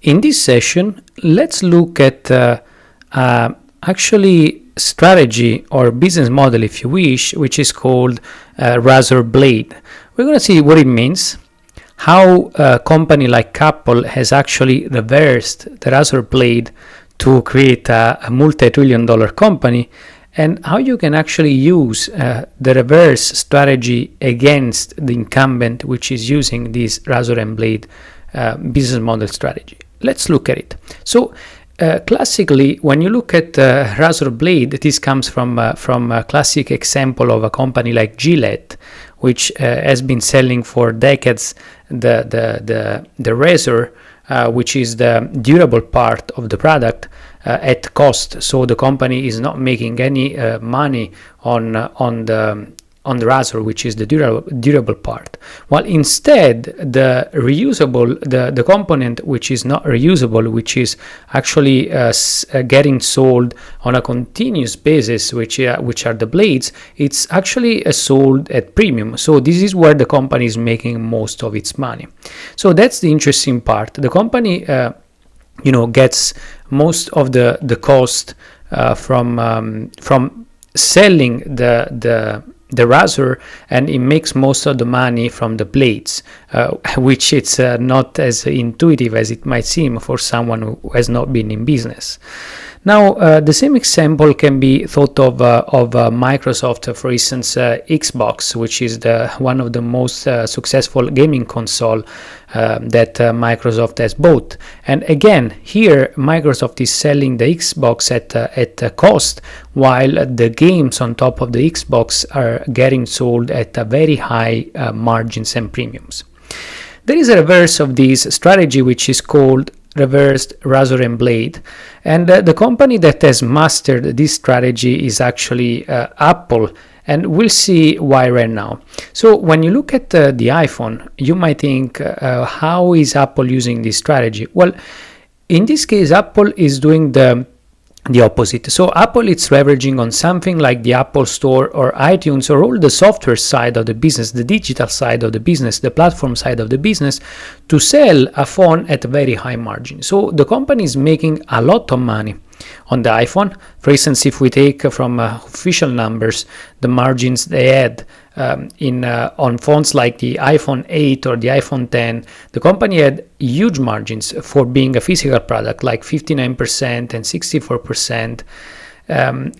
In this session, let's look at actually strategy or business model, if you wish, which is called razor blade. We're going to see what it means, how a company like Apple has actually reversed the razor blade to create a multi-trillion dollar company, and how you can actually use the reverse strategy against the incumbent, which is using this razor and blade business model strategy. Let's look at it. So classically, when you look at razor blade, this comes from a classic example of a company like Gillette, which has been selling for decades the razor, which is the durable part of the product, at cost. So the company is not making any money on the razor, which is the durable part. While instead the reusable, the component which is not reusable, which is actually getting sold on a continuous basis, which are the blades, it's actually sold at premium. So this is where the company is making most of its money. So that's the interesting part. The company gets most of the cost from selling the razor, and it makes most of the money from the blades, which it's not as intuitive as it might seem for someone who has not been in business. Now, the same example can be thought of Microsoft, for instance, Xbox, which is one of the most successful gaming console that Microsoft has bought. And again, here Microsoft is selling the Xbox at a cost, while the games on top of the Xbox are getting sold at a very high margins and premiums. There is a reverse of this strategy, which is called reversed razor and blade, and the company that has mastered this strategy is actually Apple, and we'll see why right now. So when you look at the iPhone, you might think, how is Apple using this strategy? Well, in this case, Apple is doing the opposite. So Apple is leveraging on something like the Apple Store or iTunes, or all the software side of the business, the digital side of the business, the platform side of the business, to sell a phone at a very high margin. So the company is making a lot of money on the iPhone. For instance, if we take from official numbers the margins they had on phones like the iPhone 8 or the iPhone 10, the company had huge margins for being a physical product, like 59% and 64%,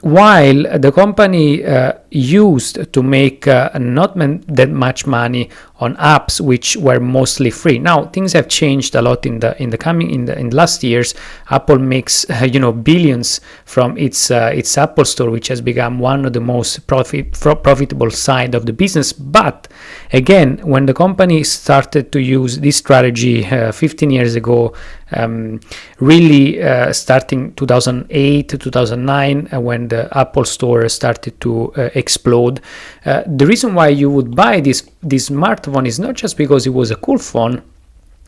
while the company used to make not that much money on apps, which were mostly free. Now things have changed a lot in the last years. Apple makes billions from its Apple Store, which has become one of the most profitable side of the business. But again, when the company started to use this strategy 15 years ago, really starting 2008 to 2009, when the Apple Store started to explode, the reason why you would buy this smartphone is not just because it was a cool phone,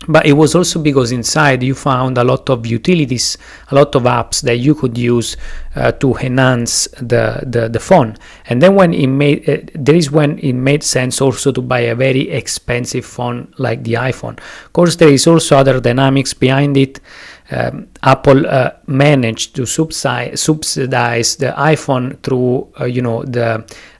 but it was also because inside you found a lot of utilities, a lot of apps that you could use to enhance the phone. And then when it made sense also to buy a very expensive phone like the iPhone. Of course, there is also other dynamics behind it. Apple managed to subsidize the iPhone through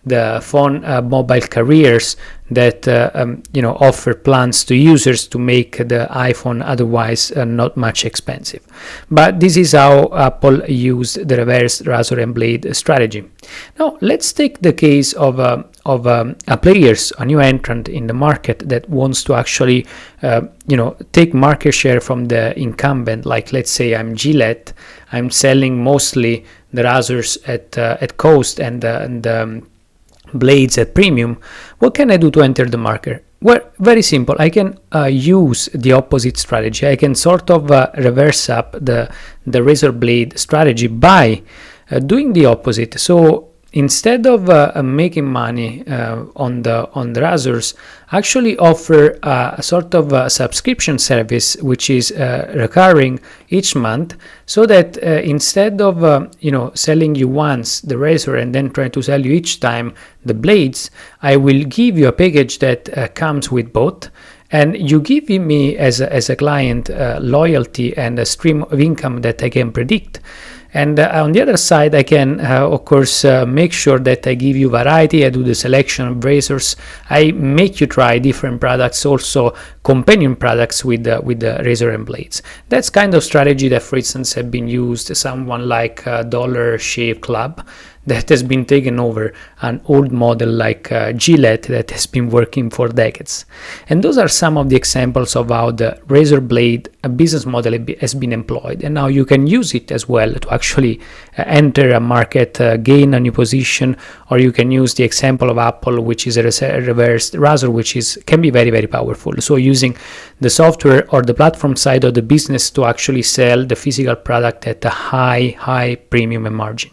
the phone mobile carriers that offer plans to users to make the iPhone otherwise not much expensive. But this is how Apple used the reverse razor and blade strategy. Now let's take the case of a new entrant in the market that wants to actually take market share from the incumbent. Like, let's say I'm Gillette, I'm selling mostly the razors at cost and the blades at premium. What can I do to enter the market? Well, very simple. I can use the opposite strategy. I can sort of reverse up the razor blade strategy by doing the opposite. So instead of making money on the razors, actually offer a sort of a subscription service which is recurring each month, so that instead of selling you once the razor and then try to sell you each time the blades, I will give you a package that comes with both. and you give me as a client loyalty and a stream of income that I can predict. And on the other side, I can, of course, make sure that I give you variety. I do the selection of razors. I make you try different products, also companion products with the razor and blades. That's kind of strategy that, for instance, have been used. Someone like Dollar Shave Club that has been taken over an old model like Gillette that has been working for decades. And those are some of the examples of how the razor blade business model has been employed. And now you can use it as well to actually enter a market, gain a new position, or you can use the example of Apple, which is a reverse razor, which can be very, very powerful. So using the software or the platform side of the business to actually sell the physical product at a high premium and margin.